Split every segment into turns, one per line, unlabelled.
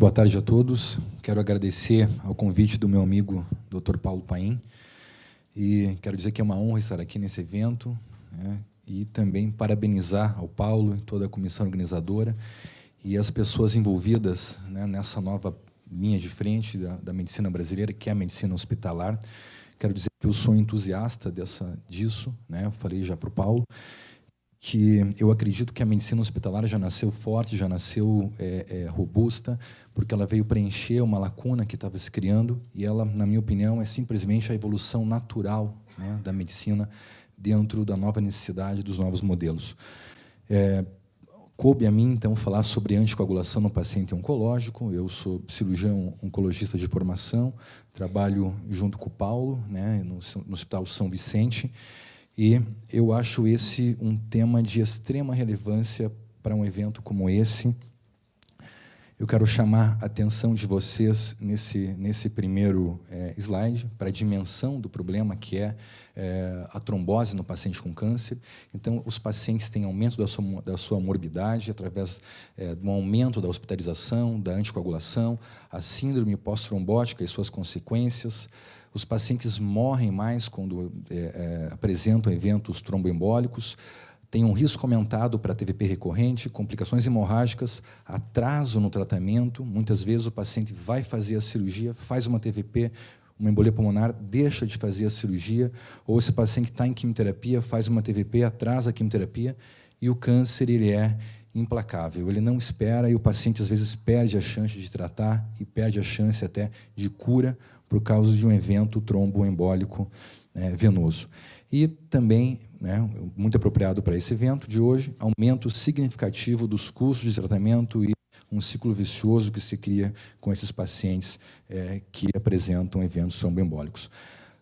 Boa tarde a todos. Quero agradecer ao convite do meu amigo Dr. Paulo Paim e quero dizer que é uma honra estar aqui nesse evento, né, e também parabenizar ao Paulo e toda a comissão organizadora e as pessoas envolvidas, né, nessa nova linha de frente da medicina brasileira, que é a medicina hospitalar. Quero dizer que eu sou entusiasta disso, né, eu falei já para o Paulo, que eu acredito que a medicina hospitalar já nasceu forte, já nasceu robusta, porque ela veio preencher uma lacuna que estava se criando, e ela, na minha opinião, é simplesmente a evolução natural, né, da medicina dentro da nova necessidade dos novos modelos. Coube a mim, então, falar sobre anticoagulação no paciente oncológico. Eu sou cirurgião oncologista de formação, trabalho junto com o Paulo, né, no Hospital São Vicente, e eu acho esse um tema de extrema relevância para um evento como esse. Eu quero chamar a atenção de vocês nesse primeiro slide para a dimensão do problema que é a trombose no paciente com câncer. Então, os pacientes têm aumento da sua morbidade através do aumento da hospitalização, da anticoagulação, a síndrome pós-trombótica e suas consequências. Os pacientes morrem mais quando apresentam eventos tromboembólicos, tem um risco aumentado para TVP recorrente, complicações hemorrágicas, atraso no tratamento. Muitas vezes o paciente vai fazer a cirurgia, faz uma TVP, uma embolia pulmonar, deixa de fazer a cirurgia, ou esse paciente está em quimioterapia, faz uma TVP, atrasa a quimioterapia, e o câncer ele é implacável. Ele não espera e o paciente, às vezes, perde a chance de tratar e perde a chance até de cura por causa de um evento tromboembólico venoso. E também, né, muito apropriado para esse evento de hoje, aumento significativo dos custos de tratamento e um ciclo vicioso que se cria com esses pacientes que apresentam eventos tromboembólicos.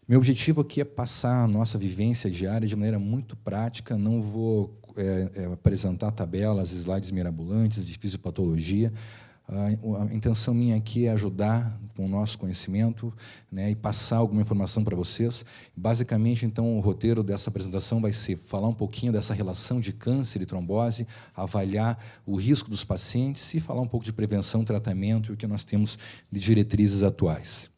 Meu objetivo aqui é passar a nossa vivência diária de maneira muito prática, não vou apresentar tabelas, slides mirabolantes de fisiopatologia. A intenção minha aqui é ajudar com o nosso conhecimento, né, e passar alguma informação para vocês. Basicamente, então, o roteiro dessa apresentação vai ser falar um pouquinho dessa relação de câncer e trombose, avaliar o risco dos pacientes e falar um pouco de prevenção, tratamento e o que nós temos de diretrizes atuais.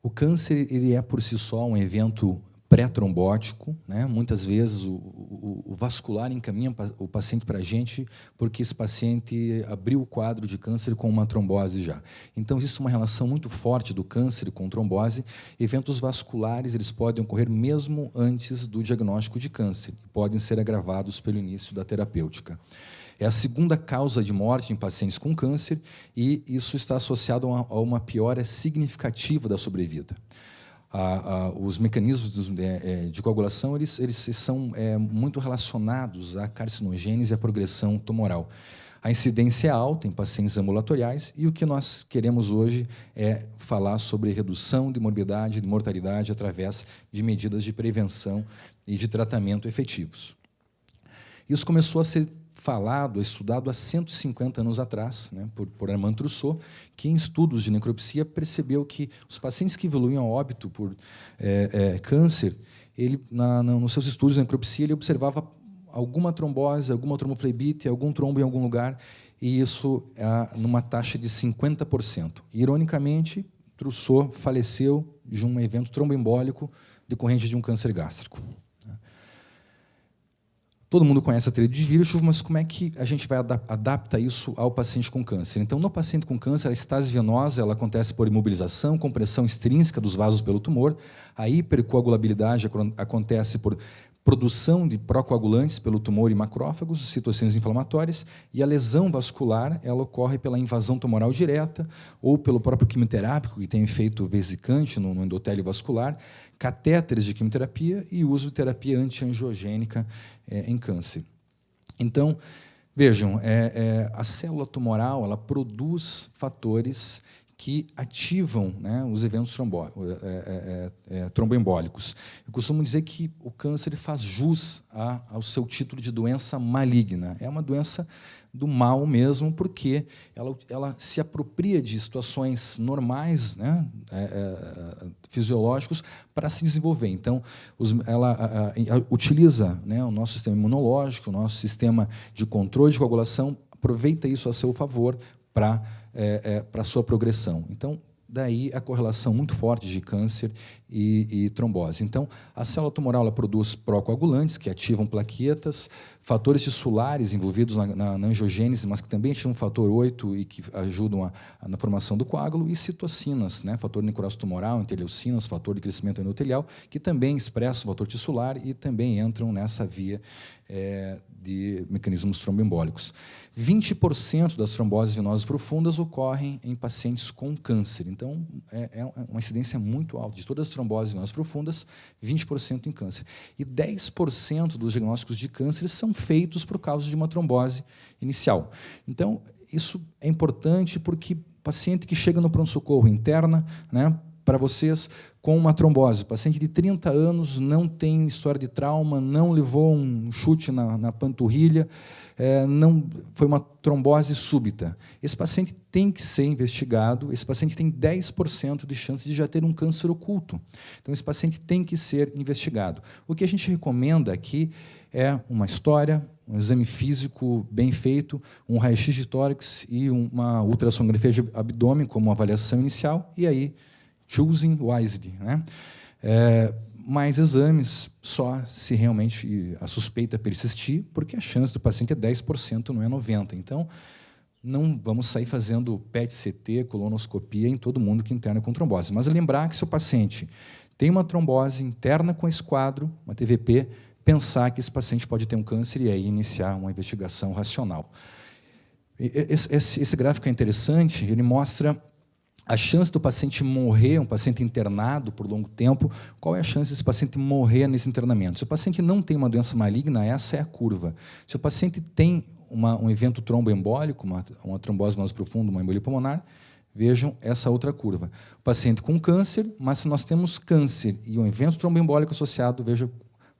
O câncer ele é, por si só, um evento pré-trombótico, né? Muitas vezes o vascular encaminha o paciente para a gente porque esse paciente abriu o quadro de câncer com uma trombose já. Então, existe uma relação muito forte do câncer com trombose. Eventos vasculares eles podem ocorrer mesmo antes do diagnóstico de câncer e podem ser agravados pelo início da terapêutica. É a segunda causa de morte em pacientes com câncer e isso está associado a uma piora significativa da sobrevida. Os mecanismos de coagulação eles são muito relacionados à carcinogênese e à progressão tumoral. A incidência é alta em pacientes ambulatoriais e o que nós queremos hoje é falar sobre redução de morbidade e de mortalidade através de medidas de prevenção e de tratamento efetivos. Isso começou a ser falado, estudado há 150 anos atrás, né, por Armand Trousseau, que em estudos de necropsia percebeu que os pacientes que evoluíam a óbito por câncer, ele, nos seus estudos de necropsia, ele observava alguma trombose, alguma tromboflebite, algum trombo em algum lugar, e isso numa taxa de 50%. Ironicamente, Trousseau faleceu de um evento tromboembólico decorrente de um câncer gástrico. Todo mundo conhece a tríade de Virchow, mas como é que a gente vai adaptar isso ao paciente com câncer? Então, no paciente com câncer, a estase venosa ela acontece por imobilização, compressão extrínseca dos vasos pelo tumor, a hipercoagulabilidade acontece por produção de procoagulantes pelo tumor e macrófagos, citocinas inflamatórias, e a lesão vascular ela ocorre pela invasão tumoral direta ou pelo próprio quimioterápico, que tem efeito vesicante no endotélio vascular, catéteres de quimioterapia e uso de terapia antiangiogênica em câncer. Então, vejam, a célula tumoral ela produz fatores que ativam, né, os eventos tromboembólicos. Eu costumo dizer que o câncer faz jus ao seu título de doença maligna. É uma doença do mal mesmo, porque ela se apropria de situações normais, né, fisiológicos, para se desenvolver. Então, ela utiliza, né, o nosso sistema imunológico, o nosso sistema de controle de coagulação, aproveita isso a seu favor para a sua progressão. Então, daí a correlação muito forte de câncer e trombose. Então, a célula tumoral ela produz procoagulantes, que ativam plaquetas, fatores tissulares envolvidos na angiogênese, mas que também ativam o fator 8 e que ajudam na formação do coágulo, e citocinas, né, fator necrose tumoral, interleucinas, fator de crescimento endotelial, que também expressam o fator tissular e também entram nessa via de mecanismos tromboembólicos. 20% das tromboses venosas profundas ocorrem em pacientes com câncer. Então, é uma incidência muito alta. De todas as tromboses venosas profundas, 20% em câncer. E 10% dos diagnósticos de câncer são feitos por causa de uma trombose inicial. Então, isso é importante porque o paciente que chega no pronto-socorro interna, né, para vocês, com uma trombose, paciente de 30 anos, não tem história de trauma, não levou um chute na panturrilha, não foi uma trombose súbita. Esse paciente tem que ser investigado, esse paciente tem 10% de chance de já ter um câncer oculto. Então, esse paciente tem que ser investigado. O que a gente recomenda aqui é uma história, um exame físico bem feito, um raio-x de tórax e uma ultrassonografia de abdômen como avaliação inicial, e aí choosing wisely, né? Mais exames só se realmente a suspeita persistir, porque a chance do paciente é 10%, não é 90%. Então, não vamos sair fazendo PET-CT, colonoscopia em todo mundo que interna com trombose. Mas lembrar que se o paciente tem uma trombose interna com esse quadro, uma TVP, pensar que esse paciente pode ter um câncer e aí iniciar uma investigação racional. Esse gráfico é interessante, ele mostra a chance do paciente morrer, um paciente internado por longo tempo, qual é a chance desse paciente morrer nesse internamento? Se o paciente não tem uma doença maligna, essa é a curva. Se o paciente tem um evento tromboembólico, uma trombose venosa profunda, uma embolia pulmonar, vejam essa outra curva. O paciente com câncer, mas se nós temos câncer e um evento tromboembólico associado, veja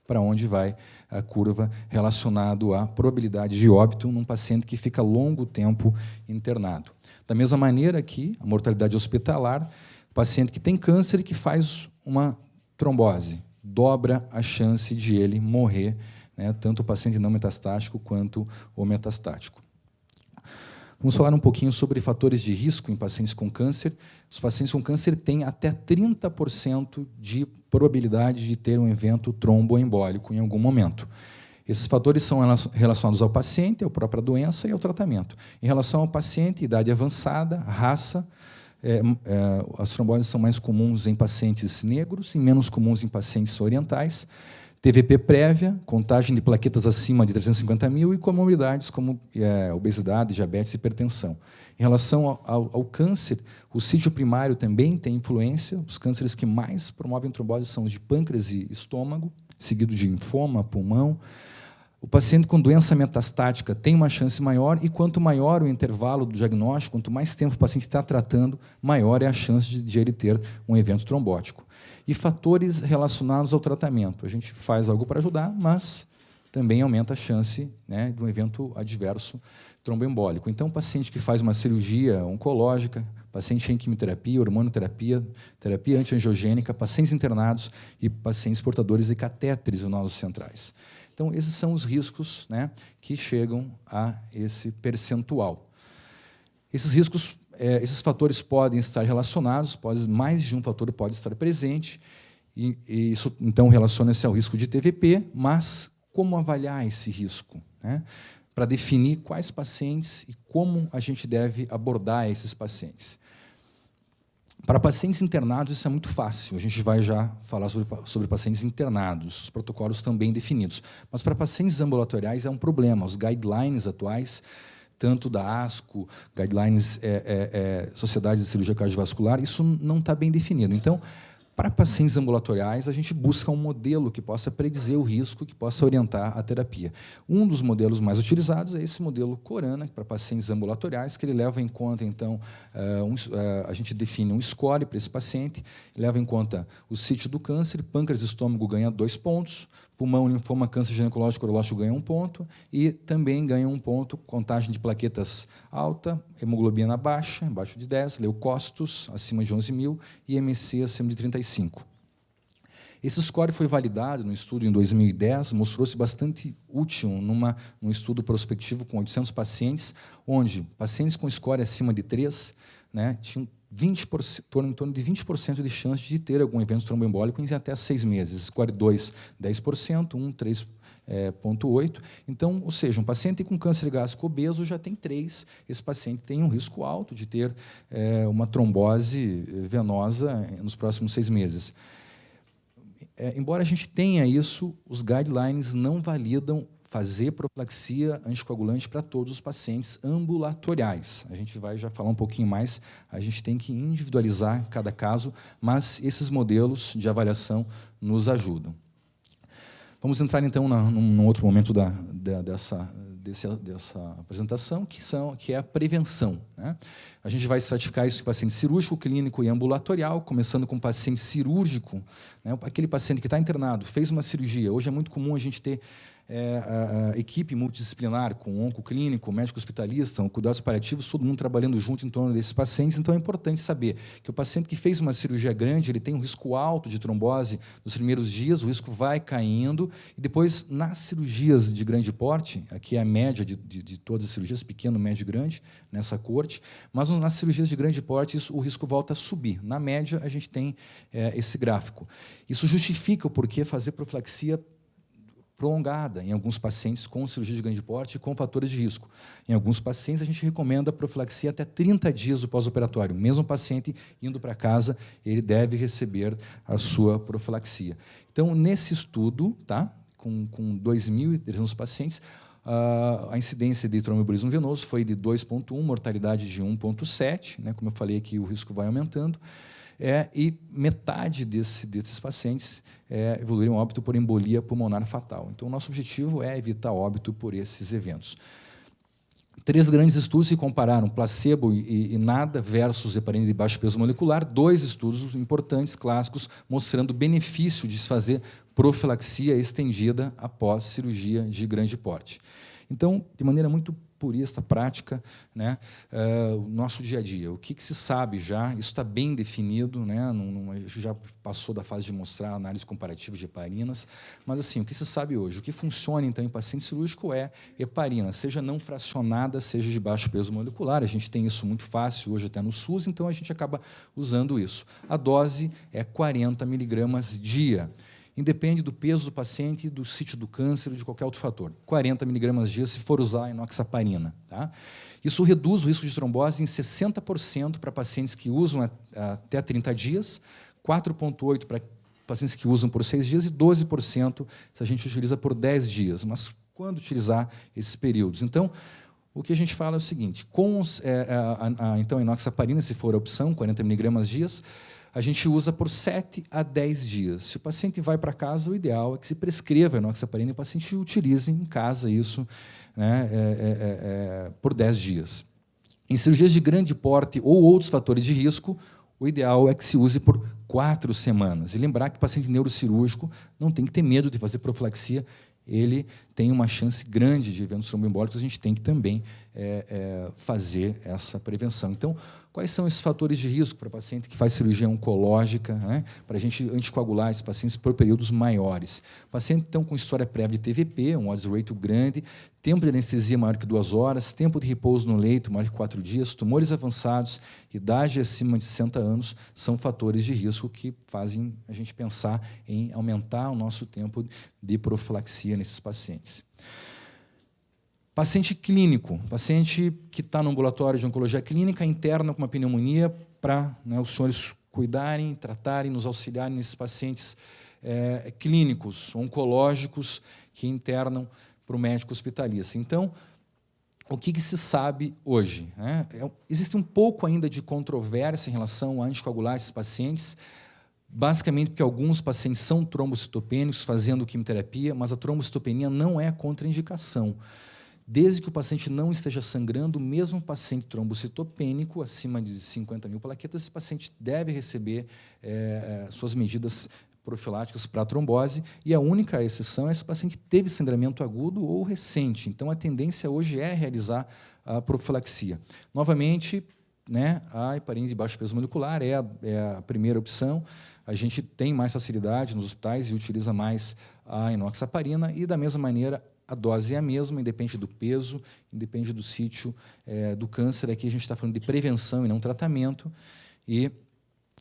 para onde vai a curva relacionado à probabilidade de óbito num paciente que fica longo tempo internado. Da mesma maneira que a mortalidade hospitalar, o paciente que tem câncer e que faz uma trombose, dobra a chance de ele morrer, né, tanto o paciente não metastático quanto o metastático. Vamos falar um pouquinho sobre fatores de risco em pacientes com câncer. Os pacientes com câncer têm até 30% de probabilidade de ter um evento tromboembólico em algum momento. Esses fatores são relacionados ao paciente, à própria doença e ao tratamento. Em relação ao paciente, idade avançada, raça, as tromboses são mais comuns em pacientes negros e menos comuns em pacientes orientais. TVP prévia, contagem de plaquetas acima de 350 mil e comorbidades como obesidade, diabetes e hipertensão. Em relação ao câncer, o sítio primário também tem influência. Os cânceres que mais promovem trombose são os de pâncreas e estômago, seguido de linfoma, pulmão. O paciente com doença metastática tem uma chance maior e quanto maior o intervalo do diagnóstico, quanto mais tempo o paciente está tratando, maior é a chance de ele ter um evento trombótico. E fatores relacionados ao tratamento. A gente faz algo para ajudar, mas também aumenta a chance, né, de um evento adverso tromboembólico. Então, paciente que faz uma cirurgia oncológica, paciente em quimioterapia, hormonoterapia, terapia antiangiogênica, pacientes internados e pacientes portadores de catéteres venosos centrais. Então, esses são os riscos, né, que chegam a esse percentual. Esses riscos, esses fatores podem estar relacionados, mais de um fator pode estar presente, e isso, então, relaciona-se ao risco de TVP, mas como avaliar esse risco, né, para definir quais pacientes e como a gente deve abordar esses pacientes. Para pacientes internados, isso é muito fácil. A gente vai já falar sobre pacientes internados, os protocolos estão bem definidos. Mas para pacientes ambulatoriais é um problema. Os guidelines atuais, tanto da ASCO, guidelines Sociedade de Cirurgia Cardiovascular, isso não está bem definido. Então, para pacientes ambulatoriais, a gente busca um modelo que possa predizer o risco, que possa orientar a terapia. Um dos modelos mais utilizados é esse modelo Corana, para pacientes ambulatoriais, que ele leva em conta, então, a gente define um score para esse paciente, leva em conta o sítio do câncer, pâncreas e estômago ganha 2 pontos, pulmão, linfoma, câncer ginecológico, urológico ganha 1 ponto, e também ganha 1 ponto contagem de plaquetas alta, hemoglobina baixa, abaixo de 10, leucócitos acima de 11 mil e MC acima de 35. Esse score foi validado no estudo em 2010, mostrou-se bastante útil num estudo prospectivo com 800 pacientes, onde pacientes com score acima de 3, né, tinham 20%, em torno de 20% de chance de ter algum evento tromboembólico em até 6 meses. Score 2, 10%, 1, 3,8%. Então, ou seja, um paciente com câncer gástrico obeso já tem 3, esse paciente tem um risco alto de ter uma trombose venosa nos próximos 6 meses. Embora a gente tenha isso, os guidelines não validam fazer profilaxia anticoagulante para todos os pacientes ambulatoriais. A gente vai já falar um pouquinho mais, a gente tem que individualizar cada caso, mas esses modelos de avaliação nos ajudam. Vamos entrar, então, num outro momento dessa apresentação, que é a prevenção, né? A gente vai estratificar isso em paciente cirúrgico, clínico e ambulatorial, começando com paciente cirúrgico, né? Aquele paciente que está internado, fez uma cirurgia. Hoje é muito comum a gente ter a equipe multidisciplinar, com oncoclínico, médico hospitalista, cuidados paliativos, todo mundo trabalhando junto em torno desses pacientes. Então, é importante saber que o paciente que fez uma cirurgia grande, ele tem um risco alto de trombose nos primeiros dias, o risco vai caindo, e depois, nas cirurgias de grande porte, aqui é a média de todas as cirurgias, pequeno, médio e grande, nessa corte, mas nas cirurgias de grande porte, o risco volta a subir. Na média, a gente tem esse gráfico. Isso justifica o porquê fazer profilaxia prolongada em alguns pacientes com cirurgia de grande porte e com fatores de risco. Em alguns pacientes, a gente recomenda a profilaxia até 30 dias do pós-operatório. Mesmo o paciente indo para casa, ele deve receber a sua profilaxia. Então, nesse estudo, tá, com 2.300 pacientes, a incidência de tromboembolismo venoso foi de 2,1, mortalidade de 1,7, né, como eu falei aqui, o risco vai aumentando. E metade desses pacientes evoluíram óbito por embolia pulmonar fatal. Então, o nosso objetivo é evitar óbito por esses eventos. 3 grandes estudos que compararam placebo e nada versus heparina de baixo peso molecular, 2 estudos importantes, clássicos, mostrando o benefício de se fazer profilaxia estendida após cirurgia de grande porte. Então, de maneira muito purista, prática, né, o nosso dia a dia. O que se sabe já? Isso está bem definido, né, já passou da fase de mostrar análise comparativa de heparinas, mas assim, o que se sabe hoje? O que funciona, então, em paciente cirúrgico é heparina, seja não fracionada, seja de baixo peso molecular. A gente tem isso muito fácil hoje até no SUS, então a gente acaba usando isso. A dose é 40 miligramas dia. Independe do peso do paciente, do sítio do câncer ou de qualquer outro fator. 40 miligramas dia se for usar a enoxaparina. Tá? Isso reduz o risco de trombose em 60% para pacientes que usam até 30 dias, 4,8% para pacientes que usam por 6 dias e 12% se a gente utiliza por 10 dias. Mas quando utilizar esses períodos? Então, o que a gente fala é o seguinte, então, a enoxaparina, se for a opção, 40 miligramas dias, a gente usa por 7 a 10 dias. Se o paciente vai para casa, o ideal é que se prescreva a enoxaparina e o paciente utilize em casa isso, né, por 10 dias. Em cirurgias de grande porte ou outros fatores de risco, o ideal é que se use por 4 semanas. E lembrar que o paciente neurocirúrgico não tem que ter medo de fazer profilaxia, ele tem uma chance grande de eventos tromboembólicos, a gente tem que também fazer essa prevenção. Então, quais são esses fatores de risco para paciente que faz cirurgia oncológica, né, para a gente anticoagular esses pacientes por períodos maiores? Paciente, então, com história prévia de TVP, um odds ratio grande, tempo de anestesia maior que 2 horas, tempo de repouso no leito maior que 4 dias, tumores avançados, idade acima de 60 anos, são fatores de risco que fazem a gente pensar em aumentar o nosso tempo de profilaxia nesses pacientes. Paciente clínico, paciente que está no ambulatório de oncologia clínica, interna com uma pneumonia, para, né, os senhores cuidarem, tratarem, nos auxiliarem nesses pacientes clínicos, oncológicos, que internam para o médico hospitalista. Então, o que se sabe hoje? Né? Existe um pouco ainda de controvérsia em relação a anticoagular esses pacientes, basicamente porque alguns pacientes são trombocitopênicos fazendo quimioterapia, mas a trombocitopenia não é contraindicação. Desde que o paciente não esteja sangrando, mesmo paciente trombocitopênico, acima de 50.000 plaquetas, esse paciente deve receber suas medidas profiláticas para a trombose, e a única exceção é se o paciente teve sangramento agudo ou recente. Então, a tendência hoje é realizar a profilaxia. Novamente, né, a heparina de baixo peso molecular é a primeira opção. A gente tem mais facilidade nos hospitais e utiliza mais a enoxaparina, e, da mesma maneira, a dose é a mesma, independe do peso, independe do sítio do câncer. Aqui a gente está falando de prevenção e não tratamento. E,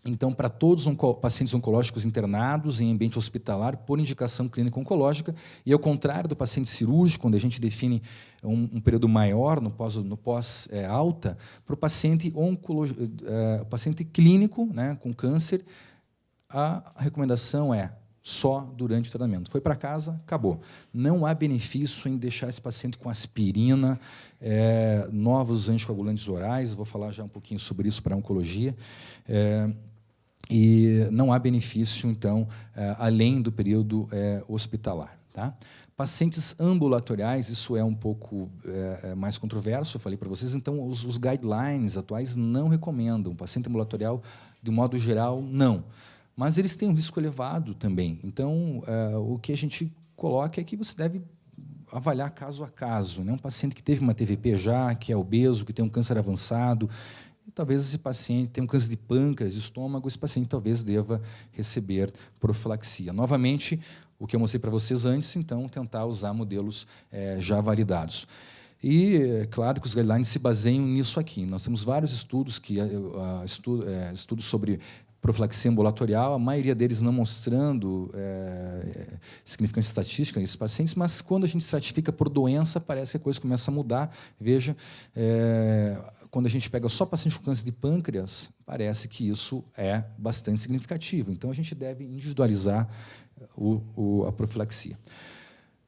então, para todos os pacientes oncológicos internados em ambiente hospitalar, por indicação clínica oncológica, e ao contrário do paciente cirúrgico, onde a gente define um período maior no pós-alta, para o paciente, paciente clínico, né, com câncer, a recomendação é só durante o tratamento. Foi para casa, acabou. Não há benefício em deixar esse paciente com aspirina, novos anticoagulantes orais, vou falar já um pouquinho sobre isso para a oncologia, e não há benefício, então, além do período hospitalar. Tá? Pacientes ambulatoriais, isso é um pouco mais controverso, eu falei para vocês, então os guidelines atuais não recomendam. O paciente ambulatorial, de modo geral, não. Mas eles têm um risco elevado também. Então, o que a gente coloca é que você deve avaliar caso a caso, né? Um paciente que teve uma TVP já, que é obeso, que tem um câncer avançado, e talvez esse paciente tenha um câncer de pâncreas, de estômago, esse paciente talvez deva receber profilaxia. Novamente, o que eu mostrei para vocês antes, então, tentar usar modelos já validados. E é claro que os guidelines se baseiam nisso aqui. Nós temos vários estudos, estudos sobre profilaxia ambulatorial, a maioria deles não mostrando significância estatística nesses pacientes, mas quando a gente estratifica por doença, parece que a coisa começa a mudar. Veja, quando a gente pega só paciente com câncer de pâncreas, parece que isso é bastante significativo. Então, a gente deve individualizar a profilaxia.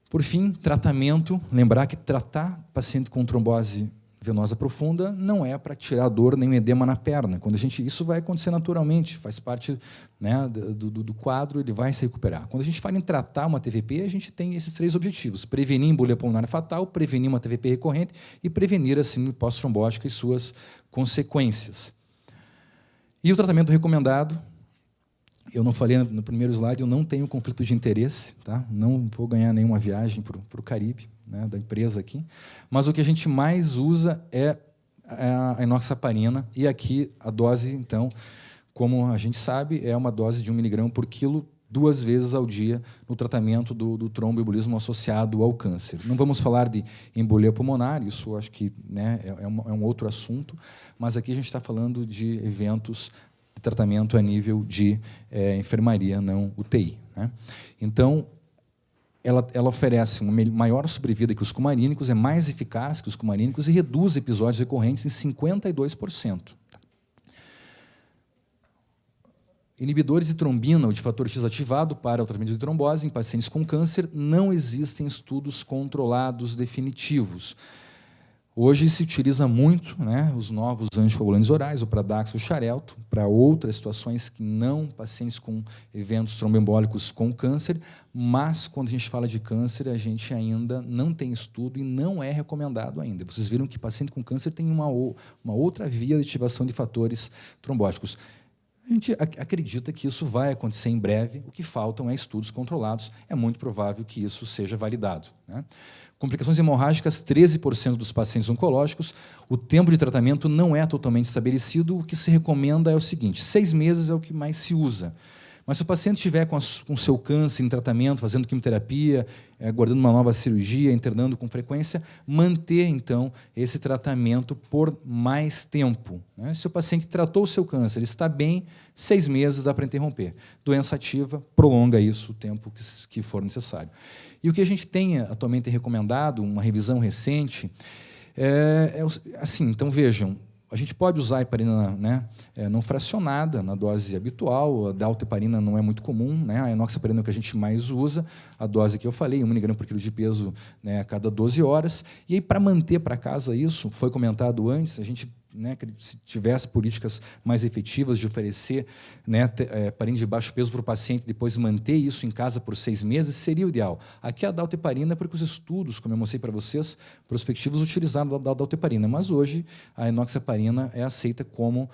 Por fim, tratamento. Lembrar que tratar paciente com trombose venosa profunda não é para tirar a dor nem o edema na perna. Isso vai acontecer naturalmente, faz parte, né, do quadro, ele vai se recuperar. Quando a gente fala em tratar uma TVP, a gente tem esses 3 objetivos: prevenir embolia pulmonar fatal, prevenir uma TVP recorrente e prevenir a síndrome pós-trombótica e suas consequências. E o tratamento recomendado, eu não falei no primeiro slide, eu não tenho conflito de interesse, tá? Não vou ganhar nenhuma viagem para o Caribe, né, da empresa aqui, mas o que a gente mais usa é a enoxaparina, e aqui a dose, então, como a gente sabe, é uma dose de 1 mg por quilo, 2 vezes ao dia, no tratamento do tromboembolismo associado ao câncer. Não vamos falar de embolia pulmonar, isso acho que, né, é um outro assunto, mas aqui a gente está falando de eventos de tratamento a nível de enfermaria, não UTI. Né? Então, ela oferece uma maior sobrevida que os cumarínicos, é mais eficaz que os cumarínicos e reduz episódios recorrentes em 52%. Inibidores de trombina, ou de fator X ativado para o tratamento de trombose em pacientes com câncer, não existem estudos controlados definitivos. Hoje se utiliza muito, né, os novos anticoagulantes orais, o Pradaxa, o Xarelto, para outras situações que não pacientes com eventos tromboembólicos com câncer, mas quando a gente fala de câncer, a gente ainda não tem estudo e não é recomendado ainda. Vocês viram que paciente com câncer tem uma outra via de ativação de fatores trombóticos. A gente acredita que isso vai acontecer em breve, o que faltam é estudos controlados, é muito provável que isso seja validado. Né? Complicações hemorrágicas, 13% dos pacientes oncológicos, o tempo de tratamento não é totalmente estabelecido, o que se recomenda é o seguinte: 6 meses é o que mais se usa. Mas se o paciente estiver com seu câncer em tratamento, fazendo quimioterapia, aguardando uma nova cirurgia, internando com frequência, manter, então, esse tratamento por mais tempo. Né? Se o paciente tratou o seu câncer, ele está bem, 6 meses dá para interromper. Doença ativa, prolonga isso o tempo que for necessário. E o que a gente tem atualmente recomendado, uma revisão recente, assim, então vejam, a gente pode usar a heparina, né, não fracionada na dose habitual, a dalteparina não é muito comum, né, a enoxaparina é o que a gente mais usa, a dose que eu falei, 1 mg por quilo de peso, né, a cada 12 horas. E aí, para manter para casa isso, foi comentado antes, a gente, né, que se tivesse políticas mais efetivas de oferecer, né, heparina de baixo peso para o paciente, depois manter isso em casa por 6 meses, seria o ideal. Aqui a dalteparina, porque os estudos, como eu mostrei para vocês, prospectivos utilizaram a dalteparina, mas hoje a enoxaparina é aceita como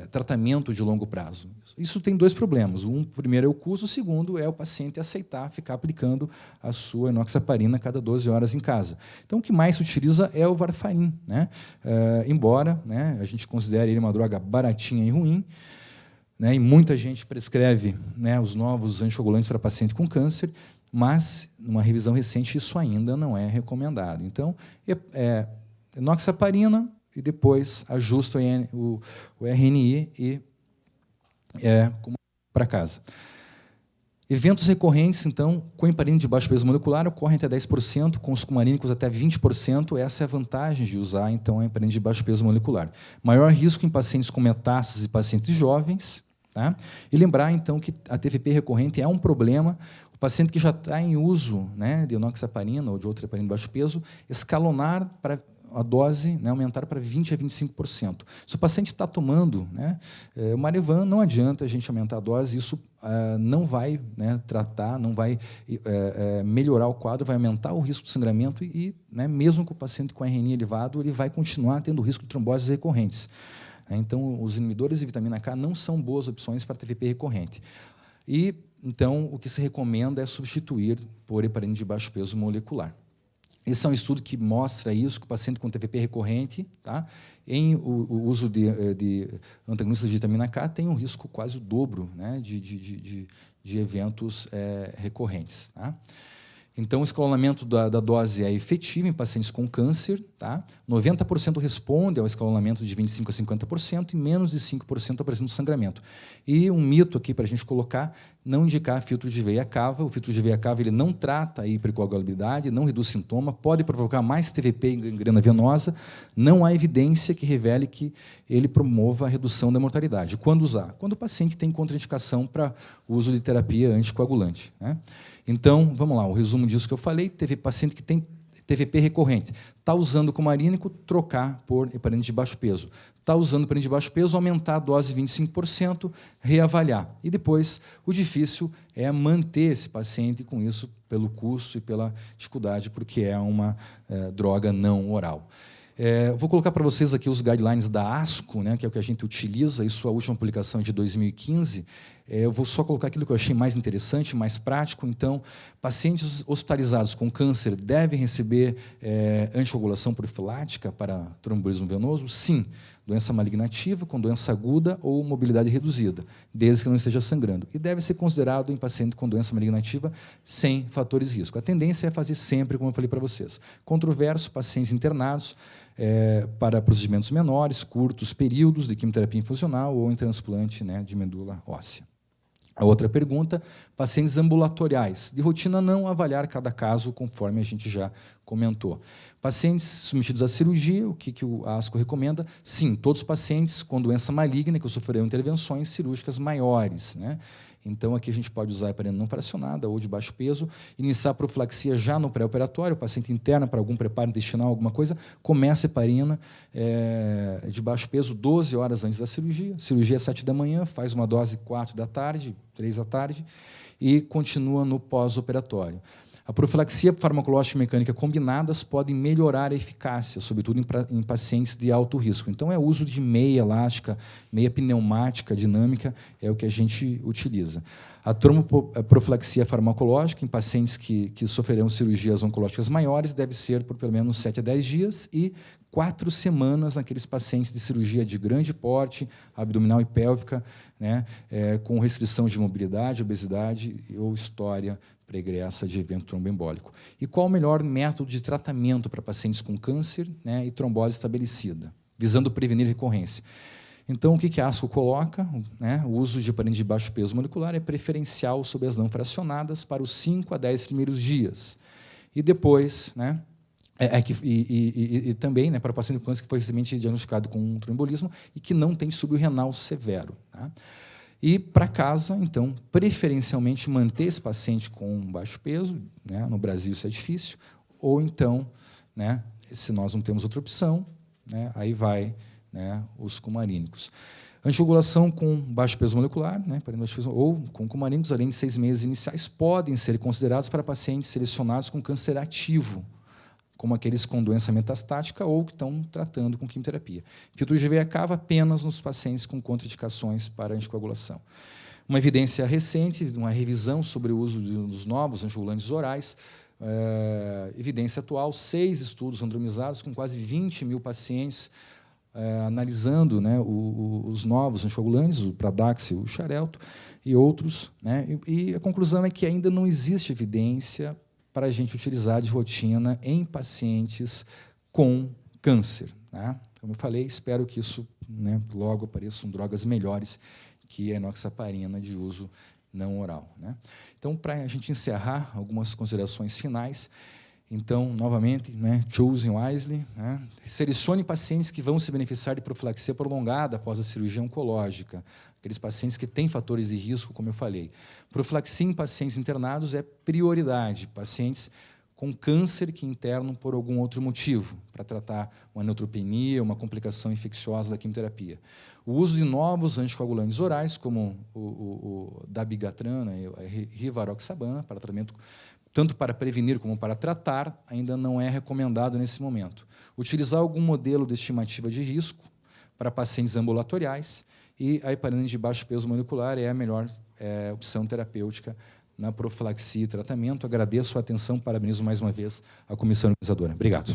tratamento de longo prazo. Isso tem 2 problemas. O primeiro é o custo, o segundo é o paciente aceitar ficar aplicando a sua enoxaparina a cada 12 horas em casa. Então, o que mais se utiliza é o varfarin, né? Embora embora, né, a gente considera ele uma droga baratinha e ruim, né, e muita gente prescreve, né, os novos anticoagulantes para paciente com câncer, mas, numa revisão recente, isso ainda não é recomendado. Então, enoxaparina e depois ajusta o RNI e para casa. Eventos recorrentes, então, com heparina de baixo peso molecular ocorrem até 10%, com os cumarínicos até 20%. Essa é a vantagem de usar, então, a heparina de baixo peso molecular. Maior risco em pacientes com metástases e pacientes jovens. Tá? E lembrar, então, que a TVP recorrente é um problema. O paciente que já está em uso, né, de enoxaparina ou de outra heparina de baixo peso, escalonar para a dose, né, aumentar para 20% a 25%. Se o paciente está tomando, né, o Marevan, não adianta a gente aumentar a dose, isso não vai, né, tratar, não vai melhorar o quadro, vai aumentar o risco de sangramento e, né, mesmo com o paciente com RNI elevado, ele vai continuar tendo risco de tromboses recorrentes. Então, os inibidores de vitamina K não são boas opções para TVP recorrente. E, então, o que se recomenda é substituir por heparina de baixo peso molecular. Esse é um estudo que mostra isso, que o paciente com TVP recorrente, tá, em o uso de antagonistas de vitamina K, tem um risco quase o dobro, né, de eventos recorrentes. Tá? Então, o escalonamento da dose é efetivo em pacientes com câncer. Tá? 90% responde ao escalonamento de 25% a 50% e menos de 5% apresentam sangramento. E um mito aqui para a gente colocar, não indicar filtro de veia cava. O filtro de veia cava ele não trata a hipercoagulabilidade, não reduz sintoma, pode provocar mais TVP em gangrena venosa. Não há evidência que revele que ele promova a redução da mortalidade. Quando usar? Quando o paciente tem contraindicação para o uso de terapia anticoagulante. Né? Então, vamos lá, o resumo disso que eu falei, teve paciente que tem TVP recorrente, está usando cumarínico, trocar por heparina de baixo peso. Está usando heparina de baixo peso, aumentar a dose 25%, reavaliar. E depois, o difícil é manter esse paciente com isso, pelo custo e pela dificuldade, porque é uma droga não oral. Vou colocar para vocês aqui os guidelines da ASCO, né, que é o que a gente utiliza, e sua última publicação é de 2015. Eu vou só colocar aquilo que eu achei mais interessante, mais prático. Então, pacientes hospitalizados com câncer devem receber anticoagulação profilática para tromboembolismo venoso? Sim. Doença maligna ativa, com doença aguda ou mobilidade reduzida, desde que não esteja sangrando. E deve ser considerado em paciente com doença maligna ativa sem fatores de risco. A tendência é fazer sempre, como eu falei para vocês. Controverso, pacientes internados para procedimentos menores, curtos períodos de quimioterapia infusional ou em transplante, né, de medula óssea. A outra pergunta, pacientes ambulatoriais. De rotina, não avaliar cada caso, conforme a gente já comentou. Pacientes submetidos à cirurgia, o que a ASCO recomenda? Sim, todos os pacientes com doença maligna que sofreram intervenções cirúrgicas maiores. Né? Então, aqui a gente pode usar a heparina não fracionada ou de baixo peso, iniciar a profilaxia já no pré-operatório, o paciente interna para algum preparo intestinal, alguma coisa, começa a heparina de baixo peso 12 horas antes da cirurgia. Cirurgia às 7 da manhã, faz uma dose 4 da tarde, 3 da tarde, e continua no pós-operatório. A profilaxia farmacológica e mecânica combinadas podem melhorar a eficácia, sobretudo em pacientes de alto risco. Então, o uso de meia elástica, meia pneumática dinâmica, é o que a gente utiliza. A tromboprofilaxia farmacológica em pacientes que sofrerão cirurgias oncológicas maiores deve ser por pelo menos 7 a 10 dias e 4 semanas naqueles pacientes de cirurgia de grande porte, abdominal e pélvica, né, com restrição de mobilidade, obesidade ou história pregressa de evento tromboembólico. E qual o melhor método de tratamento para pacientes com câncer, né, e trombose estabelecida, visando prevenir recorrência? Então, o que a ASCO coloca? Né, o uso de heparina de baixo peso molecular é preferencial sobre as não fracionadas para os 5 a 10 primeiros dias. E depois, né, e também, né, para o paciente com câncer que foi recentemente diagnosticado com um tromboembolismo e que não tem distúrbio renal severo. Tá? E para casa, então, preferencialmente manter esse paciente com baixo peso, né, no Brasil isso é difícil, ou então, né, se nós não temos outra opção, né, aí vai, né, os cumarínicos. Anticoagulação com baixo peso molecular, né, ou com cumarínicos, além de 6 meses iniciais, podem ser considerados para pacientes selecionados com câncer ativo, como aqueles com doença metastática ou que estão tratando com quimioterapia. Filtro de veia cava apenas nos pacientes com contraindicações para anticoagulação. Uma evidência recente, uma revisão sobre o uso dos novos anticoagulantes orais, evidência atual, 6 estudos randomizados com quase 20 mil pacientes, analisando, né, os novos anticoagulantes, o Pradaxa e o Xarelto, e outros, né, e a conclusão é que ainda não existe evidência para a gente utilizar de rotina em pacientes com câncer. Né? Como eu falei, espero que isso, né, logo apareçam drogas melhores que a enoxaparina de uso não oral. Né? Então, para a gente encerrar, algumas considerações finais. Então, novamente, né, choosing wisely, né, selecione pacientes que vão se beneficiar de profilaxia prolongada após a cirurgia oncológica, aqueles pacientes que têm fatores de risco, como eu falei. Profilaxia em pacientes internados é prioridade, pacientes com câncer que internam por algum outro motivo, para tratar uma neutropenia, uma complicação infecciosa da quimioterapia. O uso de novos anticoagulantes orais, como o dabigatran e o rivaroxaban, para tratamento tanto para prevenir como para tratar, ainda não é recomendado nesse momento. Utilizar algum modelo de estimativa de risco para pacientes ambulatoriais e a heparina de baixo peso molecular é a melhor opção terapêutica na profilaxia e tratamento. Agradeço a atenção, parabenizo mais uma vez a comissão organizadora. Obrigado.